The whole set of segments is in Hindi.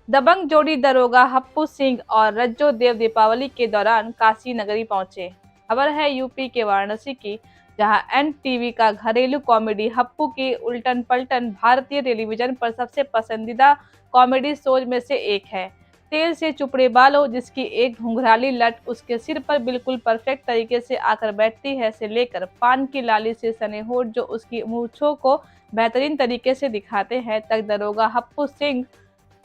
दबंग जोड़ी दरोगा हप्पू सिंह और रज्जो देव दीपावली के दौरान काशी नगरी पहुंचे। खबर है यूपी के वाराणसी की, जहां एनटीवी का घरेलू कॉमेडी हप्पू की उल्टन पलटन भारतीय टेलीविजन पर सबसे पसंदीदा कॉमेडी शोज में से एक है। तेल से चुपड़े बालों जिसकी एक घुंघराली लट उसके सिर पर बिल्कुल परफेक्ट तरीके से आकर बैठती है से लेकर पान की लाली से सने होठ जो उसकी मूंछों को बेहतरीन तरीके से दिखाते हैं तक, दरोगा हप्पू सिंह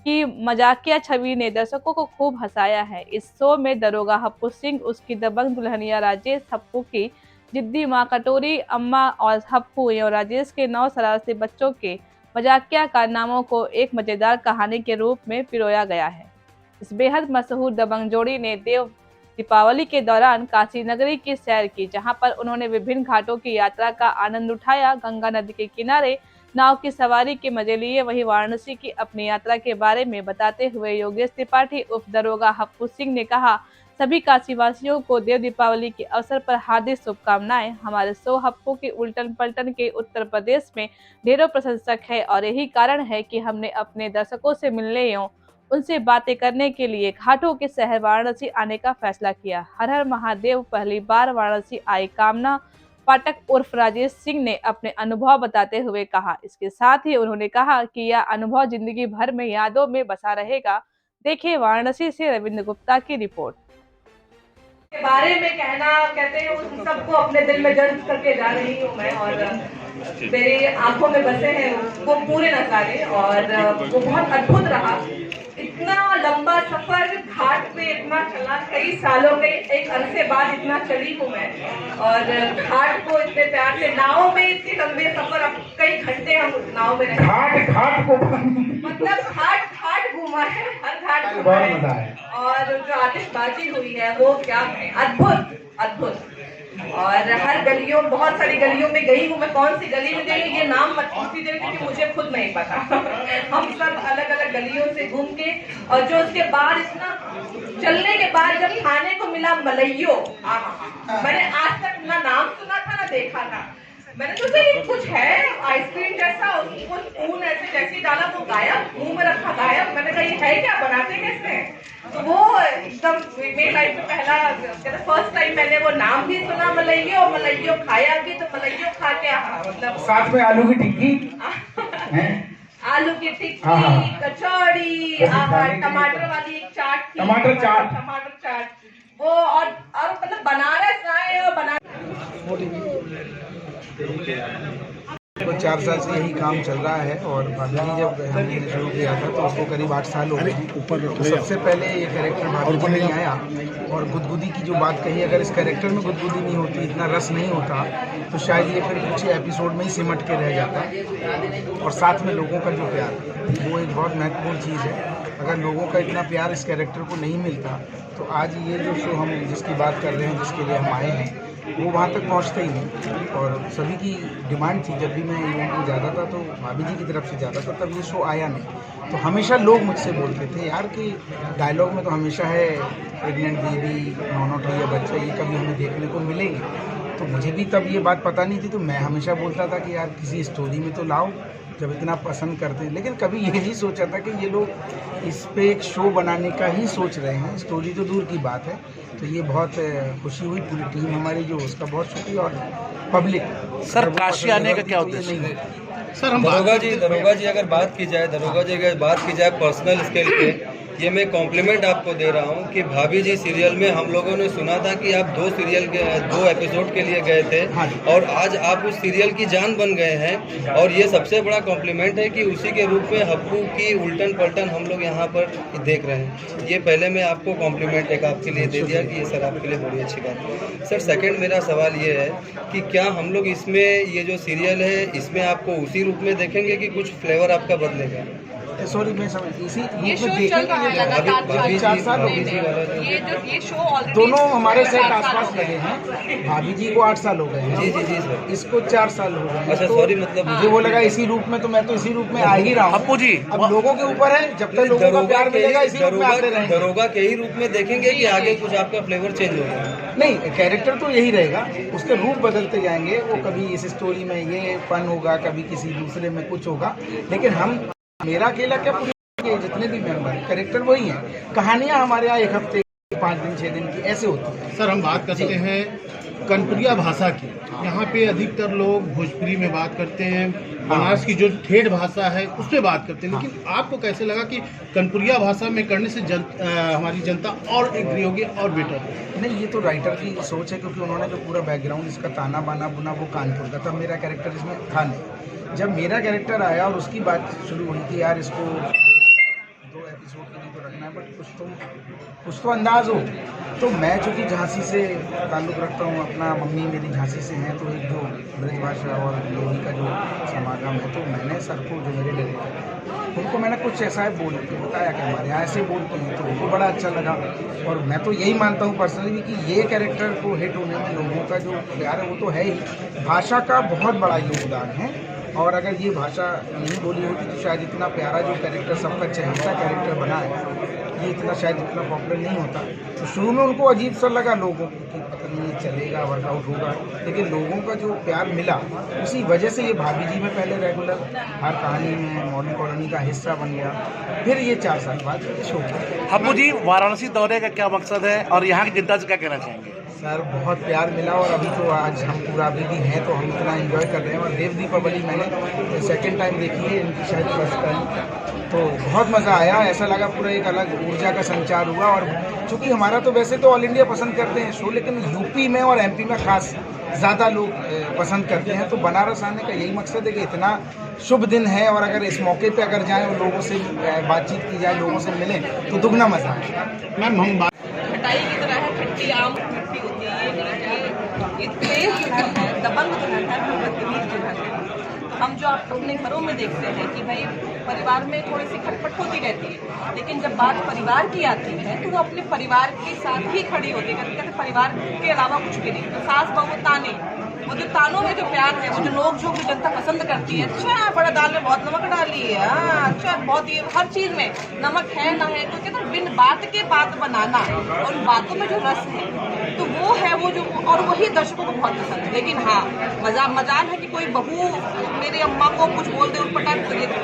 की मजाकिया छवि ने दर्शकों को खूब हंसाया है। इस शो में दरोगा हप्पू सिंह, उसकी दबंग दुल्हनिया राजेश, हप्पू की जिद्दी मां कटोरी अम्मा और हप्पू एवं राजेश के 9 शरारती बच्चों के मजाकिया कारनामों को एक मजेदार कहानी के रूप में पिरोया गया है। इस बेहद मशहूर दबंग जोड़ी ने देव दीपावली के दौरान काशी नगरी की सैर की, जहां पर उन्होंने विभिन्न घाटों की यात्रा का आनंद उठाया, गंगा नदी के किनारे नाव की सवारी के मजे लिए। वहीं वाराणसी की अपनी यात्रा के बारे में बताते हुए योगेश त्रिपाठी उर्फ दरोगा हप्पू सिंह ने कहा, सभी काशीवासियों को देव दीपावली के अवसर पर हार्दिक शुभकामनाएं। हमारे शो हप्पू की उल्टन पलटन के उत्तर प्रदेश में ढेरों प्रशंसक है और यही कारण है कि हमने अपने दर्शकों से मिलने एवं उनसे बातें करने के लिए घाटों के शहर वाराणसी आने का फैसला किया। हर हर महादेव। पहली बार वाराणसी आई कामना पाठक उर्फ राजेश सिंह ने अपने अनुभव बताते हुए कहा। इसके साथ ही उन्होंने कहा कि यह अनुभव जिंदगी भर में यादों में बसा रहेगा। देखिए वाराणसी से रविंद्र गुप्ता की रिपोर्ट। के बारे में कहते हैं उन सबको अपने दिल में जज्ब करके जा रही हूँ मैं, और मेरी आंखों में बसे हैं वो पूरे नजारे, और वो बहुत अद्भुत रहा। इतना लंबा सफर घाट पे इतना चला, कई सालों के एक अरसे बाद इतना चली हूँ मैं, और घाट को इतने प्यार से, नाव में इतने लंबे सफर, अब कई घंटे हम नाव में रहे, घाट को मतलब घाट घूमा है, हर घाट घूमा है, और जो आतिशबाजी हुई है वो क्या है, अद्भुत। और हर गलियों, बहुत सारी गलियों में गई हूँ मैं, कौन सी गली में गई ये नाम मत पूछिए क्योंकि मुझे खुद नहीं पता। हम सब अलग अलग गलियों से घूम के, और जो उसके बाद इतना चलने के बाद जब खाने को मिला मलइयो, मैंने आज तक ना नाम सुना था ना देखा था। मैंने सोचा ये कुछ है आइसक्रीम जैसा, उसको स्पून ऐसे जैसे डाला वो गायब, मुंह में रखा गायब। मैंने कहा ये है क्या, बनाते कैसे? तो वो एकदम मेरी लाइफ में पहला फर्स्ट टाइम मैंने वो नाम भी सुना मलइयो खाया भी, तो मलइयो खा के मतलब साथ में आलू की टिक्की आलू की टिक्की, कचौड़ी, टमाटर वाली एक चाट थी, टमाटर चाट वो, और मतलब बनारस आए और तो 4 साल से यही काम चल रहा है, और भाभी जी जब हमने शुरू किया था तो उसको करीब 8 साल हो गए। तो सबसे पहले ये कैरेक्टर भाभी जी में आया, और गुदगुदी की जो बात कही, अगर इस कैरेक्टर में गुदगुदी नहीं होती, इतना रस नहीं होता, तो शायद ये फिर कुछ एपिसोड में ही सिमट के रह जाता। और साथ में लोगों का जो प्यार, वो एक बहुत महत्वपूर्ण चीज़ है। अगर लोगों का इतना प्यार इस कैरेक्टर को नहीं मिलता तो आज ये जो शो हम जिसकी बात कर रहे हैं, जिसके लिए हम आए हैं, वो वहाँ तक पहुँचते ही नहीं। और सभी की डिमांड थी, जब भी मैं इवेंट में जाता था तो भाभी जी की तरफ से जाता था, तब ये शो आया नहीं। तो हमेशा लोग मुझसे बोलते थे यार कि डायलॉग में तो हमेशा है प्रेग्नेंट बेबी, नॉट या बच्चा, ये कभी हमें देखने को मिलेंगे। तो मुझे भी तब ये बात पता नहीं थी, तो मैं हमेशा बोलता था कि यार किसी स्टोरी में तो लाओ, जब इतना पसंद करते हैं। लेकिन कभी ये नहीं सोचा था कि ये लोग इस पे एक शो बनाने का ही सोच रहे हैं, स्टोरी तो दूर की बात है। तो ये बहुत खुशी हुई, पूरी टीम हमारी जो, उसका बहुत शुक्रिया। और पब्लिक सर, काशी आने का क्या उद्देश्य है? सर हम दरोगा जी अगर बात की जाए पर्सनल स्केल पे, ये मैं कॉम्प्लीमेंट आपको दे रहा हूँ कि भाभी जी सीरियल में हम लोगों ने सुना था कि आप 2 एपिसोड के लिए गए थे, और आज आप उस सीरियल की जान बन गए हैं। और ये सबसे बड़ा कॉम्प्लीमेंट है कि उसी के रूप में हप्पू की उल्टन पलटन हम लोग यहाँ पर देख रहे हैं। ये पहले मैं आपको कॉम्प्लीमेंट एक आपके लिए दे दिया कि ये सर आपके लिए बड़ी अच्छी बात है। सर सेकेंड मेरा सवाल ये है कि क्या हम लोग इसमें, ये जो सीरियल है, इसमें आपको उसी रूप में देखेंगे कि कुछ फ्लेवर आपका बदलेगा? सॉरी, मैं समझ, इसी ये शो चल रहा है लगातार 4 साल हो गए। ये शो ऑलरेडी दोनों हमारे सेट आसपास लगे हैं। भाभी जी को 8 साल हो गए हैं, जी सर। इसको 4 साल हो गए। अच्छा, सॉरी, मतलब मुझे वो लगा इसी रूप में, तो मैं तो इसी रूप में आ ही रहा हूँ। हप्पू जी, अब लोगों के ऊपर है, जब तक लोगों का प्यार मिलेगा इसी रूप में आते रहेंगे। दरोगा के ही रूप में देखेंगे कि आगे कुछ आपका फ्लेवर चेंज होगा? नहीं, कैरेक्टर तो यही रहेगा, उसके रूप बदलते जाएंगे। वो कभी इस स्टोरी में ये फन होगा, कभी किसी दूसरे में कुछ होगा, लेकिन हम, मेरा अकेला क्या, पूरी के जितने भी मेंबर कैरेक्टर वही हैं। कहानियाँ हमारे यहाँ 1 हफ्ते 5 दिन 6 दिन की ऐसे होती है। सर हम बात करते हैं कनपुरिया भाषा की। यहाँ पे अधिकतर लोग भोजपुरी में बात करते हैं, बनारस की जो ठेठ भाषा है उस पर बात करते हैं, लेकिन आपको कैसे लगा कि कनपुरिया भाषा में करने से हमारी जनता और एग्री होगी और बेटर? नहीं, ये तो राइटर की सोच है, क्योंकि उन्होंने जो पूरा बैकग्राउंड इसका ताना बाना बुना वो कानपुर का था। मेरा कैरेक्टर इसमें था नहीं। जब मेरा कैरेक्टर आया और उसकी बात शुरू हुई कि यार इसको 2 एपिसोड के लिए तो रखना है, बट कुछ तो अंदाज हो। तो मैं चूँकि झांसी से ताल्लुक़ रखता हूँ, अपना मम्मी मेरी झांसी से हैं, तो एक जो ब्रजभाषा और लोही का जो समागम है, तो मैंने सर को जो मेरे डायरेक्टर उनको मैंने कुछ ऐसा बोल के बताया कि हमारे यहाँ ऐसे बोलते हैं, तो उनको बड़ा अच्छा लगा। और मैं तो यही मानता हूँ पर्सनली कि ये कैरेक्टर को हिट होने में लोगों का जो प्यार है वो तो है ही। भाषा का बहुत बड़ा योगदान है, और अगर ये भाषा नहीं बोली होती तो शायद इतना प्यारा जो कैरेक्टर सबका चहेता कैरेक्टर बना है, ये इतना शायद इतना पॉपुलर नहीं होता। तो शुरू में उनको अजीब सा लगा लोगों को कि पता नहीं ये चलेगा, वर्कआउट होगा, लेकिन लोगों का जो प्यार मिला उसी वजह से ये भाभी जी में पहले रेगुलर हर कहानी में मॉडर्न कॉलोनी का हिस्सा बन गया, फिर ये 4 साल बाद शो किया। हप्पू जी, वाराणसी दौरे का क्या मकसद है और यहाँ की जनता से क्या कहना चाहेंगे? सर बहुत प्यार मिला, और अभी तो आज हम पूरा अभी भी हैं तो हम इतना एंजॉय कर रहे हैं। और देव दीपावली मैंने 2nd टाइम देखी है, इनकी शायद 1st टाइम, तो बहुत मज़ा आया। ऐसा लगा पूरा एक अलग ऊर्जा का संचार हुआ। और चूँकि हमारा तो वैसे तो ऑल इंडिया पसंद करते हैं शो, लेकिन यूपी में और एमपी में खास ज़्यादा लोग पसंद करते हैं। तो बनारस आने का यही मकसद है कि इतना शुभ दिन है, और अगर इस मौके पे अगर जाएँ और लोगों से बातचीत की जाए, लोगों से मिलें, तो दुगना मज़ा आएगा। मैम हम बात खटाई की तरह है, खट्टी आम खट्टी होती है, ये तेज दुल्हन है, दबंग दुल्हन है, बदतमीज दुल्हन है। हम जो आप अपने घरों में देखते हैं कि भाई परिवार में थोड़ी सी खटपट होती रहती है, लेकिन जब बात परिवार की आती है तो वो अपने परिवार के साथ ही खड़ी होती है। कहते हैं परिवार के अलावा कुछ भी नहीं। तो सास बहू ताने, वो जो तानों में जो प्यार है, वो जो नोक झोंक जो जनता पसंद करती है, अच्छा बड़ा दाल में बहुत नमक डाली है, अच्छा बहुत ये हर चीज में नमक है ना है, तो कहते हैं बिन बात के बात बनाना, और उन बातों में जो रस है तो वो है वो जो, और वही दर्शकों को बहुत पसंद है। लेकिन हाँ, मजाल है कि कोई बहू मेरी अम्मा को कुछ बोल दे, उस पर टाइम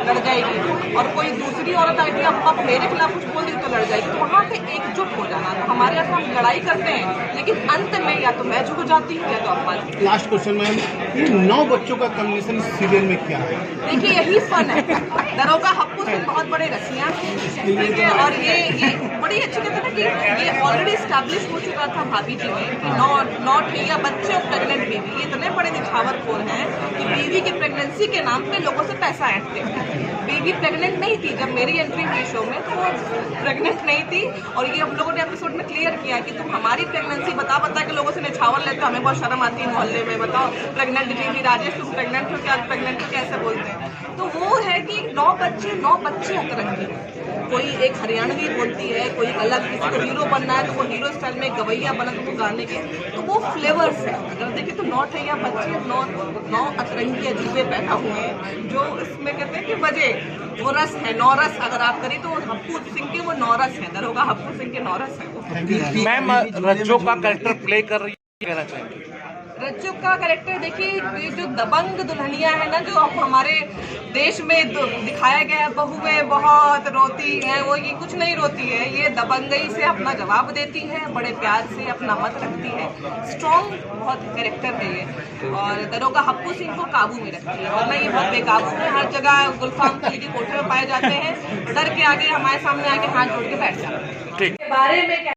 लड़ जाएगी, और कोई दूसरी औरत आएगी अम्मा को मेरे खिलाफ कुछ बोल दे तो लड़ जाएगी। तो वहाँ पे एकजुट हो जाना। तो हमारे यहाँ हम लड़ाई करते हैं, लेकिन अंत में या तो मैं झुक जाती हूँ या तो अम्मा। लास्ट क्वेश्चन मैम, ये 9 बच्चों का कॉम्बिनेशन इस सीरियल में क्या है? देखिए यही फन है। दरोगा हप्पू सिंह बहुत बड़े रसिया हैं, ठीक है, और ये बड़ी अच्छी कहते हैं कि ये ऑलरेडी स्टैब्लिश हो चुका था भाभी जी में कि 9 ठैया बच्चे और प्रेग्नेंट बीवी, ये इतने बड़े निछावरखोर हैं कि बीवी की प्रेगनेंसी के नाम पे लोगों से पैसा ऐंठते हैं। बीवी प्रेग्नेंट नहीं थी जब मेरी एंट्री हुई शो में, तो वो प्रेग्नेंट नहीं थी, और ये हम लोगों ने एपिसोड में क्लियर किया कि तुम हमारी प्रेगनेंसी बता के लोगों से निछावर लेते हो, हमें बहुत शर्म आती है मोहल्ले में, बताओ प्रेग्नेंट बीवी, राजेश तुम प्रेग्नेंट हो क्या, प्रेग्नेंट हो कैसे बोलते हैं। तो वो है कि 9 बच्चे अतरंगी, कोई एक हरियाणवी बोलती है, कोई अलग, किसी को हीरो बनना है तो वो हीरो स्टाइल में गवैया बना तो वो गाने के, तो वो फ्लेवर्स है। अगर देखें तो 9 ठैया बच्चे, 9 अतरंगी अजूबे पैदा हुए हैं, जो इसमें कहते हैं कि वजह वो रस है, 9 रस अगर आप करें तो हप्पू सिंह के वो 9 रस है, दरोगा हप्पू सिंह के 9 रस है वो। मैम, रज्जो का कैरेक्टर प्ले कर रही है, कहना चाहेंगे? रज्जो का कैरेक्टर देखिए, ये जो दबंग दुल्हनिया है ना, जो अब हमारे देश में दिखाया गया है, बहुएं बहुत रोती हैं, वो ये कुछ नहीं रोती है, ये दबंगई से अपना जवाब देती है, बड़े प्यार से अपना मत रखती है, स्ट्रॉन्ग बहुत कैरेक्टर है ये, और दरोगा हप्पू सिंह को काबू में रखती है, वरना ये बहुत बेकाबू है, हर जगह गुलफाम के कोठे में पाए जाते हैं, डर के आगे हमारे सामने आके हाथ जोड़ के बैठ जाते हैं। ठीक। बारे में